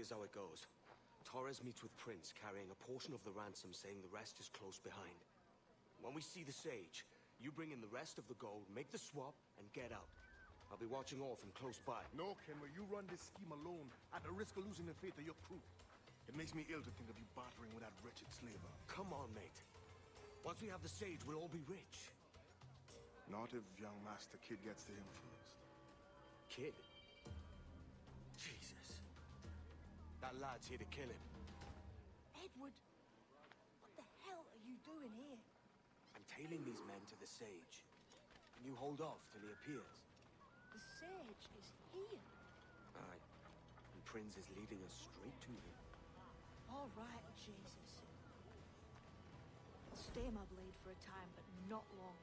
here's how it goes. Torres meets with Prince, carrying a portion of the ransom, saying the rest is close behind. When we see the Sage, you bring in the rest of the gold, make the swap, and get out. I'll be watching all from close by. No, Kenway, you run this scheme alone, at the risk of losing the faith of your crew. It makes me ill to think of you bartering with that wretched slaver. Come on, mate. Once we have the Sage, we'll all be rich. Not if young Master Kid gets to him first. Kid? Jesus. That lad's here to kill him. Edward, what the hell are you doing here? I'm tailing these men to the Sage. Can you hold off till he appears? The Sage is here. Aye. And Prince is leading us straight to him. All right, Jesus. I'll stay my blade for a time, but not long.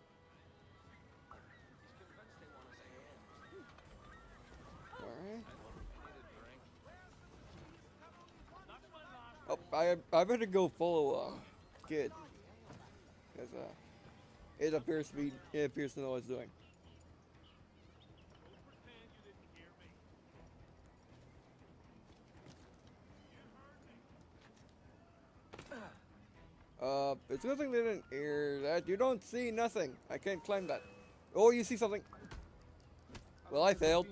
Alright. Oh, I better go follow Kid. Because it appears to know what it's doing. It's a good thing they didn't hear that. You don't see nothing. I can't claim that. Oh, you see something. Well, I failed.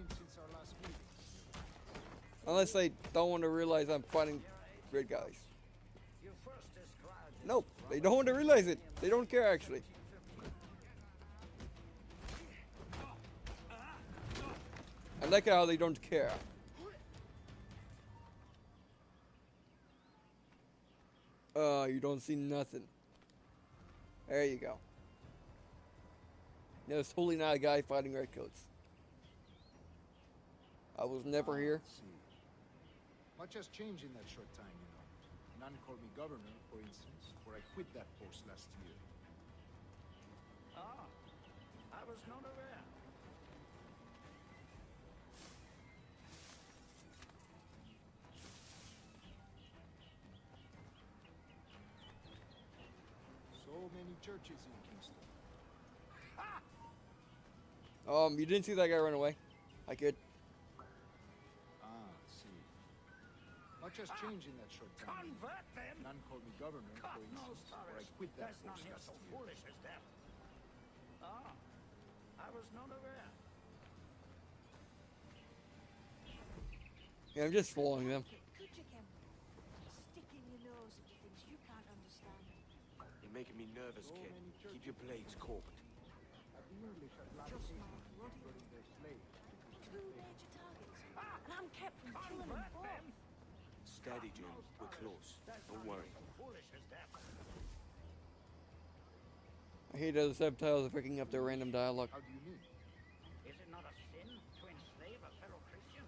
Unless they don't want to realize I'm fighting great guys. Nope, they don't want to realize it. They don't care, actually. I like how they don't care. You don't see nothing. There you go. There's totally not a guy fighting redcoats. I was never here. Much has changed in that short time, you know. None called me governor, for instance, for I quit that post last year. Ah, I was not aware. So many churches in Kingston. Ha! You didn't see that guy run away? I could. Ah, see. Much has changed in that short time. Convert them! None called me governor, for God knows, instance, for I Torres. quit that There's none post here last so year. foolish as them. Ah, I was not aware. Yeah, I'm just following them. Could you, Ken? Sticking your nose into things you can't understand. You're making me nervous, kid. Keep your blades corked. Just my bloody two major targets, and I'm kept from killing them both. Steady, Jim. We're close. Don't worry. Foolish as them. I hate how the subtitles are picking up their random dialogue. How do you mean? Is it not a sin to enslave a fellow Christian?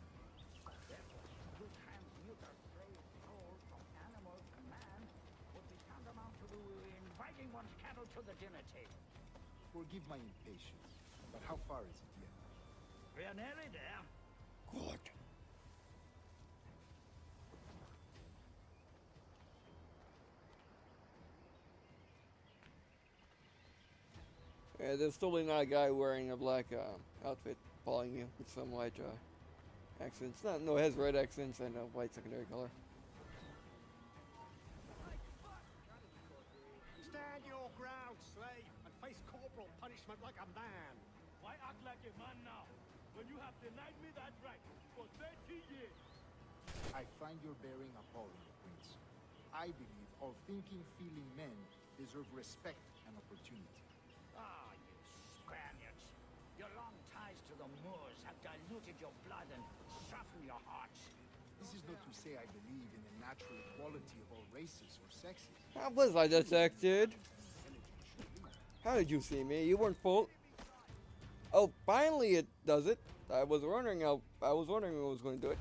Therefore, to transmute a slave soul from animal to man would be tantamount to inviting one's cattle to the dinner table. Forgive my impatience, but how far is it yet? We are nearly there. God. Yeah, there's totally not a guy wearing a black outfit following you with some white accents. No, it has red accents and a white secondary color. Stand your ground, slave, and face corporal punishment like a man. Why act like a man now, when you have denied me that right for 30 years? I find your bearing appalling, Prince. I believe all thinking, feeling men deserve respect and opportunity. Ah, you Spaniards. Your long ties to the Moors have diluted your blood and softened your hearts. This is not to say I believe in the natural equality of all races or sexes. How was I detected? How did you see me? You weren't full. Oh, finally it does it. I was wondering who was going to do it.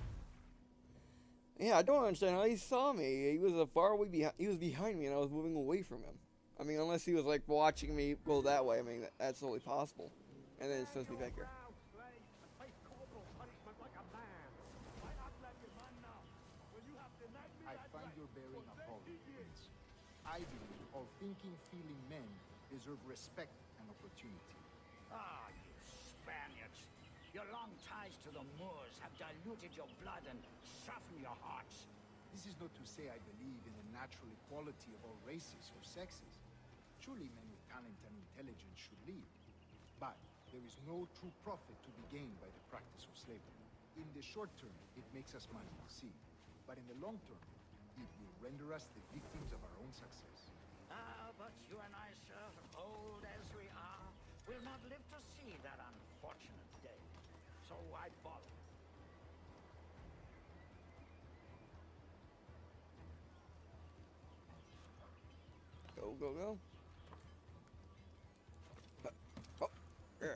Yeah, I don't understand how he saw me. He was far away behind. He was behind me, and I was moving away from him. I mean, unless he was like watching me go that way. I mean, that's totally possible. And then it sends me back here. I find your bearing appalling, Prince. I believe all thinking, feeling men deserve respect and opportunity. Ah, you Spaniards. Your long ties ties to the Moors have diluted your blood and softened your hearts. This is not to say I believe in the natural equality of all races or sexes. Surely men with talent and intelligence should lead. But there is no true profit to be gained by the practice of slavery. In the short term, it makes us money, see. But in the long term, it will render us the victims of our own success. Ah, but you and I, sir, old as we are, will not live to see that unfortunate day. So I follow. Go, go, go. Oh, yeah.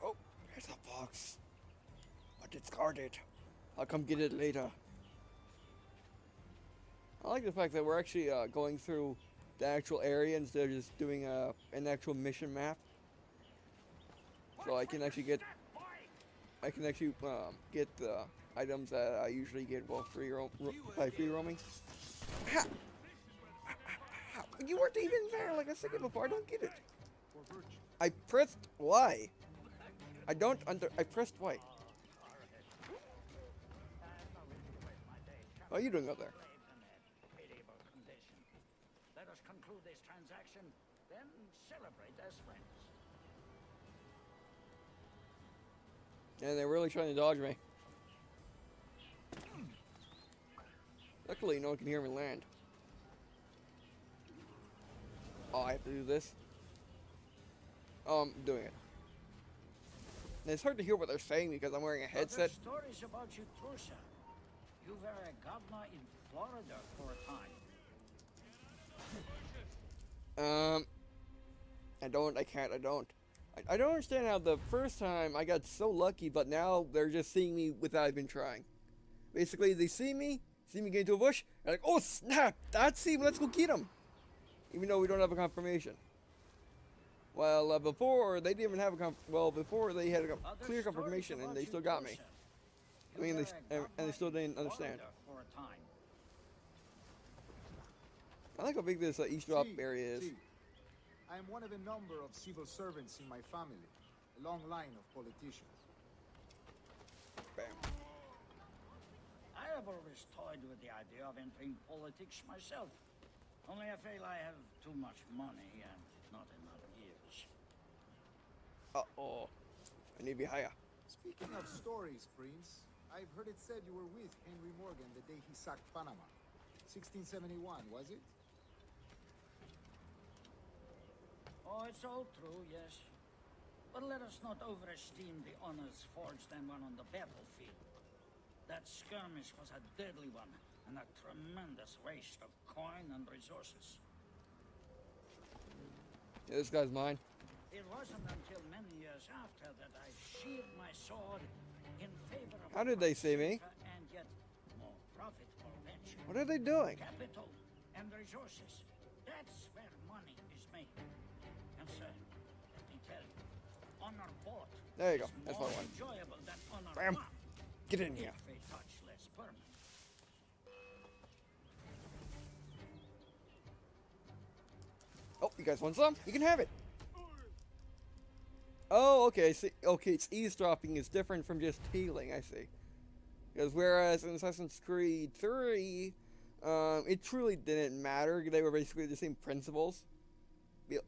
Oh, there's a box. But it's guarded. I'll come get it later. I like the fact that we're actually going through the actual area instead of just doing an actual mission map. So I can actually get get the items that I usually get while by free roaming. Ha! You weren't even there like a second before. I don't get it. I pressed Y. I pressed Y. How are you doing up there? Let us conclude this transaction, then celebrate as friends. And they're really trying to dodge me. Luckily, no one can hear me land. Oh, I have to do this. Oh, I'm doing it. And it's hard to hear what they're saying because I'm wearing a headset. Stories about you, Trusa. You were a governor in Florida for a time. I don't understand how the first time I got so lucky, but now they're just seeing me without even trying. Basically, they see me get into a bush, and like, oh snap, that's him, let's go get him. Even though we don't have a confirmation. Well, before they didn't even have before they had a clear confirmation, and they still got me. I mean, they still didn't understand. I like how big this East Drop area is. I am one of a number of civil servants in my family, a long line of politicians. Bam. I have always toyed with the idea of entering politics myself. Only I feel I have too much money and not enough years. Uh-oh. I need to be higher. Speaking of stories, Prince, I've heard it said you were with Henry Morgan the day he sacked Panama. 1671, was it? Oh, it's all true, yes. But let us not overesteem the honors forged and won on the battlefield. That skirmish was a deadly one, and a tremendous waste of coin and resources. Yeah, this guy's mine. It wasn't until many years after that I sheathed my sword in favor of How did they see me? and yet more profitable venture. What are they doing? Capital and resources. That's where money is made. And sir, let me tell you, honor bought There you go. is That's more what I want. enjoyable than honor Bam. won. Get in here. If a touch less permanent. Oh, you guys want some? You can have it. Oh, okay. See, okay, it's eavesdropping is different from just healing. I see. Because whereas in Assassin's Creed 3, it truly didn't matter. They were basically the same principles,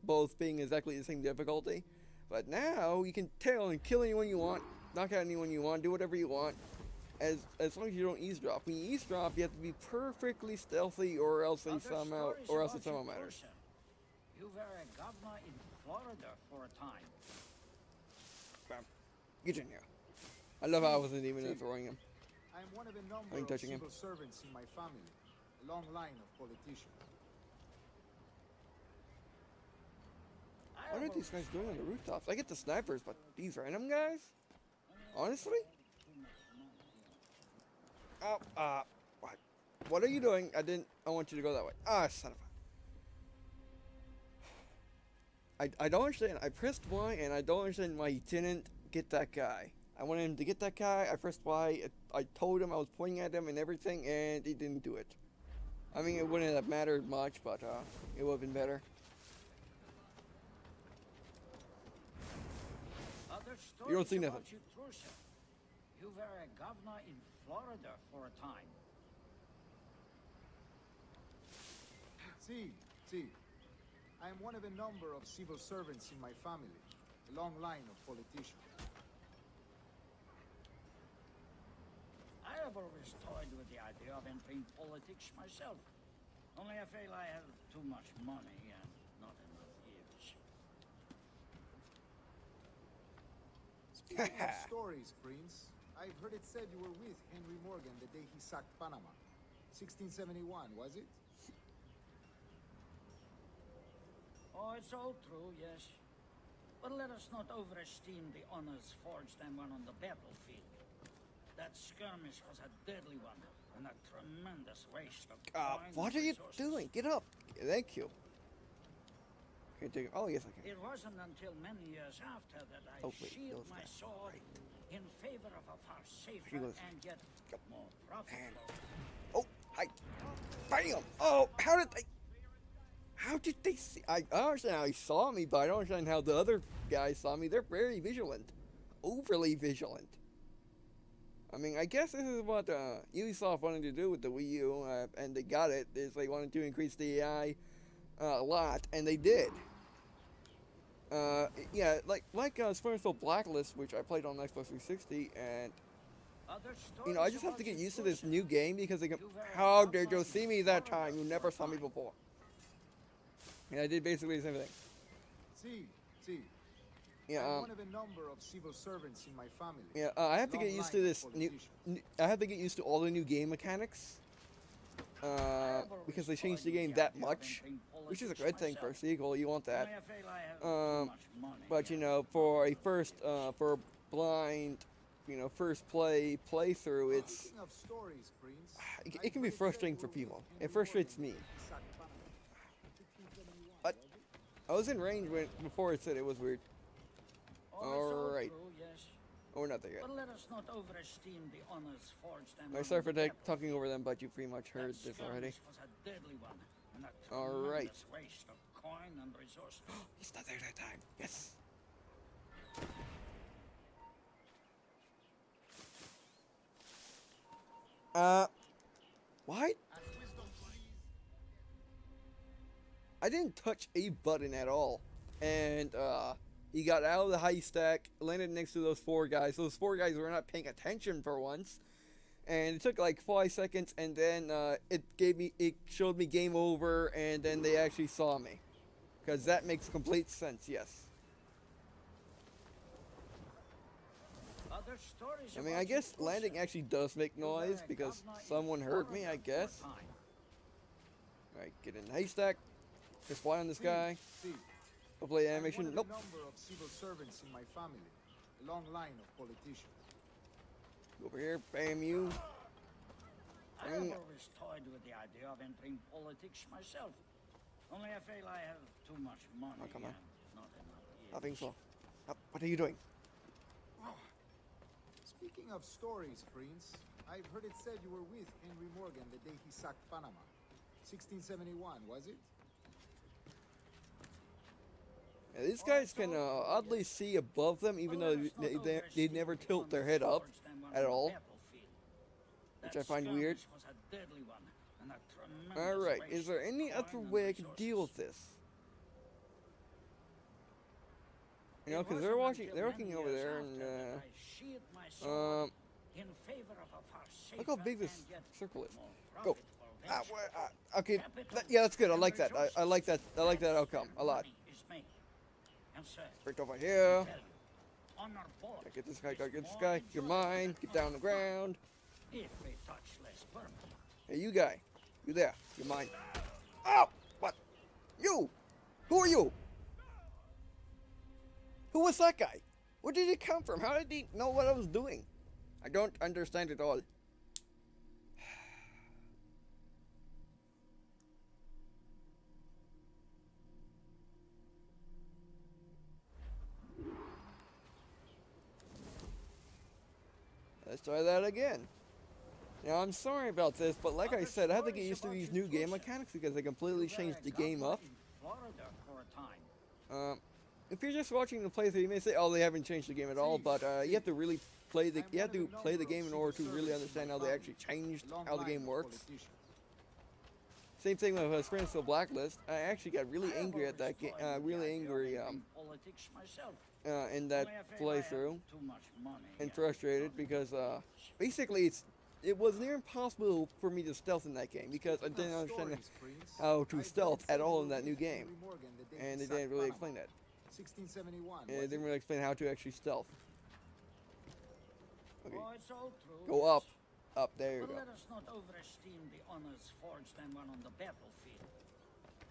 both being exactly the same difficulty. But now you can tail and kill anyone you want, knock out anyone you want, do whatever you want, as long as you don't eavesdrop. When you eavesdrop, you have to be perfectly stealthy, or else it somehow matters. You were a governor in Florida for a time. Bam. Get in here. I love how I wasn't even throwing him. I am one of a number I'm of touching civil servants in my family, a long line of politicians. What are these guys doing on the rooftops? I get the snipers, but these random guys? Honestly? Oh, what? What are you doing? I want you to go that way. Ah, son of a... I don't understand. I pressed Y, and I don't understand why he didn't get that guy. I wanted him to get that guy. I pressed Y. I told him I was pointing at him and everything, and he didn't do it. I mean, it wouldn't have mattered much, but it would have been better. Other You don't see stories nothing. about you true, sir. You were a governor in Florida for a time. See. I am one of a number of civil servants in my family. A long line of politicians. I have always toyed with the idea of entering politics myself. Only I feel I have too much money and not enough years. Speaking of stories, Prince, I've heard it said you were with Henry Morgan the day he sacked Panama. 1671, was it? Oh, it's all true, yes. But let us not overesteem the honors forged and won on the battlefield. That skirmish was a deadly one, and a tremendous waste of time What and are you resources. doing? Get up. Thank you. Can you take? Oh, yes, I can. It wasn't until many years after that I Oh, wait, sheathed those my guys. sword in favor of a far safer She goes, and yet more profitable. Oh, hi. Bam! Oh, how did they see? I understand how he saw me, but I don't understand how the other guys saw me. They're very vigilant. Overly vigilant. I mean, I guess this is what Ubisoft wanted to do with the Wii U, and they got it, is they wanted to increase the AI a lot, and they did. Yeah, like Splinter Blacklist, which I played on Xbox 360, and you know, I just have to get used to this new game because they go, how did you see me that time? You never saw me before. And I did basically the same thing. See. Yeah, I'm one of a number of civil servants in my family. yeah, I have to get Long used to line of this new. politicians. I have to get used to all the new game mechanics. Because they changed the game that much, which is a good thing for a sequel. You want that. But you know, for a for a blind, you know, first playthrough, it's Speaking of stories, Prince, it can be frustrating for people. It frustrates me. But I was in range before it said it was weird. All right. Oh, we're not there yet. But let us not overesteem the honors forged and I'm sorry for talking over them, but you pretty much heard this already. Was a deadly one, and a All right. tremendous waste of coin and resources. He's not there that time. Yes. What? I didn't touch a button at all, and he got out of the haystack, landed next to those four guys. Those four guys were not paying attention for once, and it took like 5 seconds, and then it showed me game over, and then they actually saw me, because that makes complete sense. Yes. Other stories I mean, about I you guess too, landing sir. actually does make You were noise a because governor in someone heard me, I Florida for a guess. time. Alright, get in the haystack. Just fly on this guy. See. Hopefully I'm animation. one of Nope. a number of civil servants in my family. A long line of politicians. Over here, bam you. I have always toyed with the idea of entering politics myself. Only I feel I have too much money Oh, come on. and not enough years. Nothing so. What are you doing? Speaking of stories, Prince, I've heard it said you were with Henry Morgan the day he sacked Panama. 1671, was it? Yeah, these guys can oddly see above them, even though they never tilt their head up at all, which I find weird. Alright, is there any other way I can deal with this? You know, because they're looking over there, and look how big this circle is. Go. Okay, yeah, that's good. I like that. I like that. I like that outcome a lot. Right over here. Gotta get this guy. Gotta get this guy. You're mine. Get down on the ground. Hey, you guy. You there. You're mine. Ow! What? You! Who are you? Who was that guy? Where did he come from? How did he know what I was doing? I don't understand it all. Let's try that again. Now, I'm sorry about this, but like I said, I have to get used to these new game mechanics because they completely changed the game up. if you're just watching the playthrough, you may say, "Oh, they haven't changed the game at all," but you have to really play the game in order to really understand how they actually changed how the game works. Same thing with Spring Still Blacklist. I actually got really angry at that game, really angry politics myself. in that Only I feel I have playthrough, too much money, and frustrated because basically it was near impossible for me to stealth in that game because I didn't understand how to stealth at all in that new game, and they didn't really explain that. 1671. And they didn't really explain how to actually stealth. Okay, Oh, it's all true. go yes. up, there you But go. let us not overesteem the honors forged and won on the battlefield.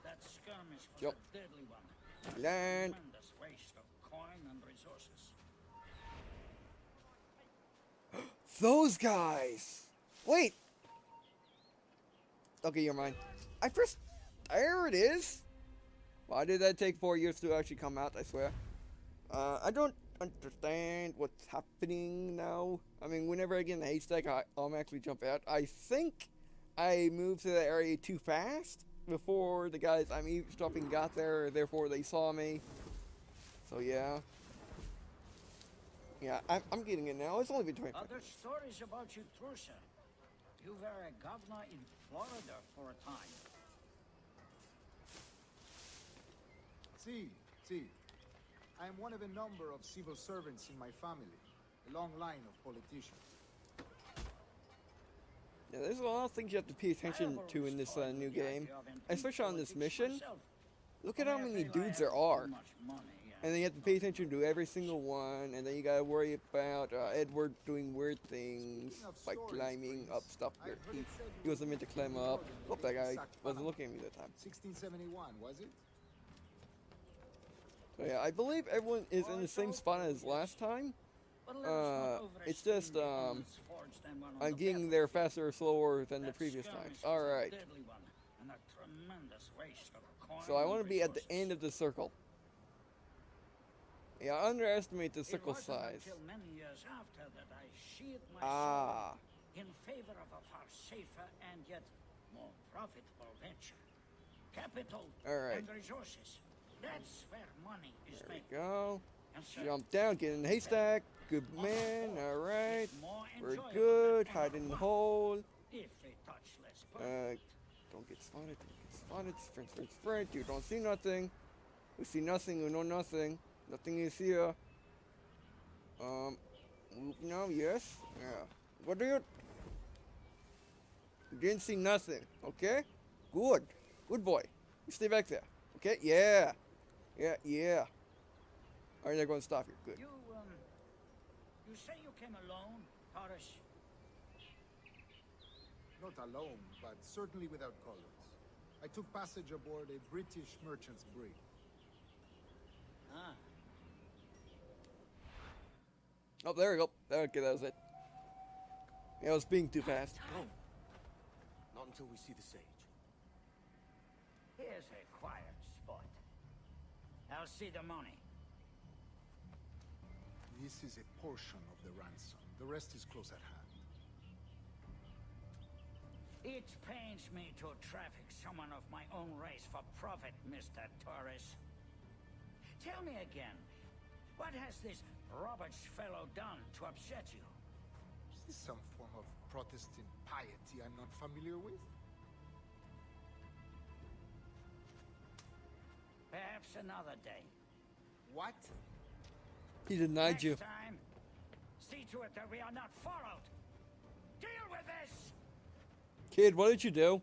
That skirmish was Yep. a deadly one. A Land. tremendous waste of coin and resources. Those guys! Wait! Okay, you're mine. There it is! Why did that take 4 years to actually come out, I swear? I don't understand what's happening now. I mean, whenever I get in a haystack, I automatically jump out. I think I moved to the area too fast before the guys I'm eavesdropping got there, therefore they saw me. So yeah. Yeah, I'm getting it now. It's only been 25 Other stories about you, too, sir. You were a governor in Florida for a time. See. I am one of a number of civil servants in my family. A long line of politicians. Yeah, there's a lot of things you have to pay attention to in this new game, especially on this mission. Look at how many dudes there are, and then you have to pay attention to every single one, and then you gotta worry about Edward doing weird things, like climbing up stuff that he wasn't meant to climb up. Hope that guy wasn't looking at me that time. 1671, was it? So yeah, I believe everyone is in the same spot as last time. It's just I'm getting there faster or slower than the previous times. Alright. So I want to be at the end of the circle. Yeah, I underestimate the circle size. Until many years after that I sheathed my Ah. sword in favor of a far safer and yet more profitable venture. Capital Alright. and resources. That's where money is There we made. go. And sir, Jump down, get in the haystack. Good man, alright. it's more We're enjoyable good. than Hide in the hole. if a touch less perfect. Don't get spotted. Sprint. You don't see nothing. We see nothing. We know nothing. Nothing is here. Move now. Yes. Yeah. What do you? You didn't see nothing. Okay. Good. Good boy. You stay back there. Okay. Yeah. Yeah. Alright, they're going to stop you. Good. You say you came alone, Horace? Not alone, but certainly without colors. I took passage aboard a British merchant's brig. Ah. Oh, there we go. Okay, that was it. Yeah, I was being too fast. No. Not until we see the sage. Here's a quiet spot. I'll see the money. This is a portion of the ransom. The rest is close at hand. It pains me to traffic someone of my own race for profit, Mr. Torres. Tell me again, what has this Roberts fellow done to upset you? Is this some form of Protestant piety I'm not familiar with? Perhaps another day. What? He denied you. Next time, see to it that we are not followed. Deal with this! Kid, what did you do?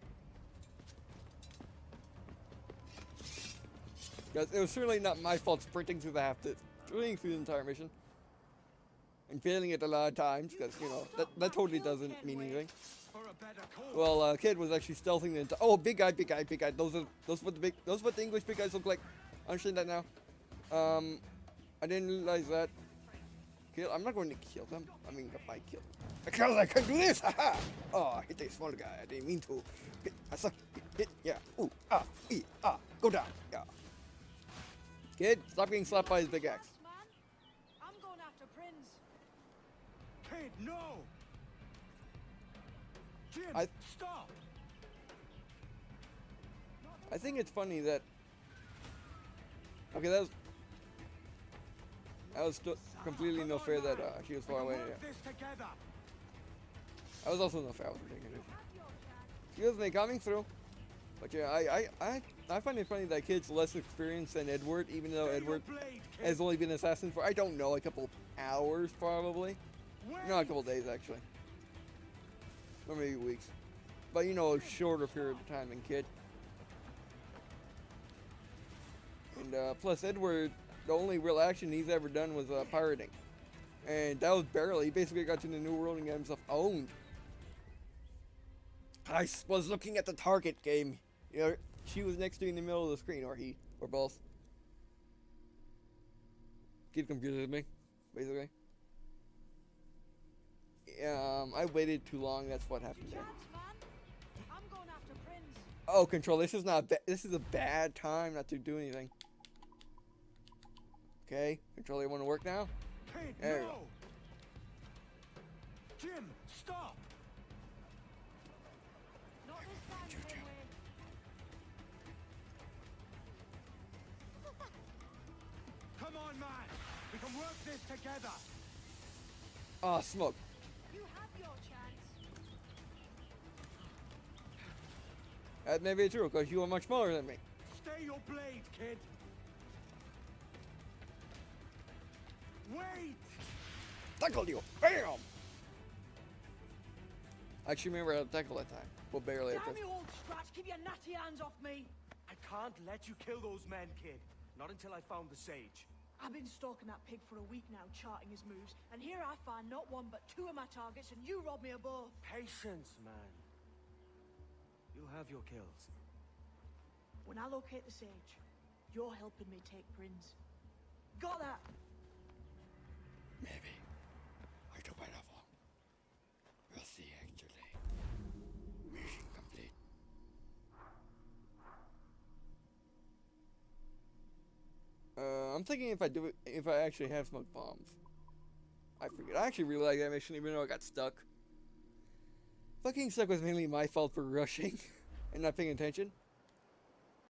Guys, it was certainly not my fault sprinting through the entire mission. And failing it a lot of times, because, you know, that totally doesn't mean anything. Well, Kid was actually stealthing the entire... Oh, big guy. Those what the English big guys look like. I understand that now. I didn't realize that. Kill. I'm not going to kill them. I mean, I kill them. Because I can do this! Haha! Oh, I hit that small guy. I didn't mean to. Hit. I suck. Hit. Yeah. Ooh. Ah. E. Ah. Go down. Yeah. Kid, stop getting slapped by his big axe. Man, I'm going after Prince. Kid, no! Jim, I- stop! I think it's funny that... Okay, that was... I was completely no fair that she was far away. Work this together. I was also no fair. I was ridiculous. Excuse me, coming through. But yeah, I find it funny that kid's less experienced than Edward, even though Edward has only been an assassin for, I don't know, a couple hours probably. No, a couple days actually. Or maybe weeks. But you know, a shorter period of time than Kid. And plus Edward, the only real action he's ever done was pirating. And that was barely, he basically got to the New World and got himself owned. I was looking at the target game. You know, she was next to me in the middle of the screen, or he, or both. Kid confuses me, basically. I waited too long. That's what happened there. I'm going after Prince. Oh, control. This is not. This is a bad time not to do anything. Okay, control. You want to work now? Kid, There you no! go. Jim, stop! Not this time, Fenway. Come on, man! We can work this together! Ah, smoke. You have your chance. That may be true, because you are much smaller than me. Stay your blade, kid! Wait! Tackle you! Bam! I actually remember how to tackle that time. Well, barely at Damn this. you, old scratch! Keep your natty hands off me! I can't let you kill those men, kid. Not until I found the sage. I've been stalking that pig for a week now, charting his moves, and here I find not one but two of my targets, and you rob me of both. Patience, man. You'll have your kills. When I locate the sage, you're helping me take Prince. Got that? Maybe. I don't mind how long. We'll see, actually. Mission complete. I'm thinking if I actually have smoke bombs. I forget. I actually really like that mission, even though I got stuck. Fucking stuck was mainly my fault for rushing and not paying attention.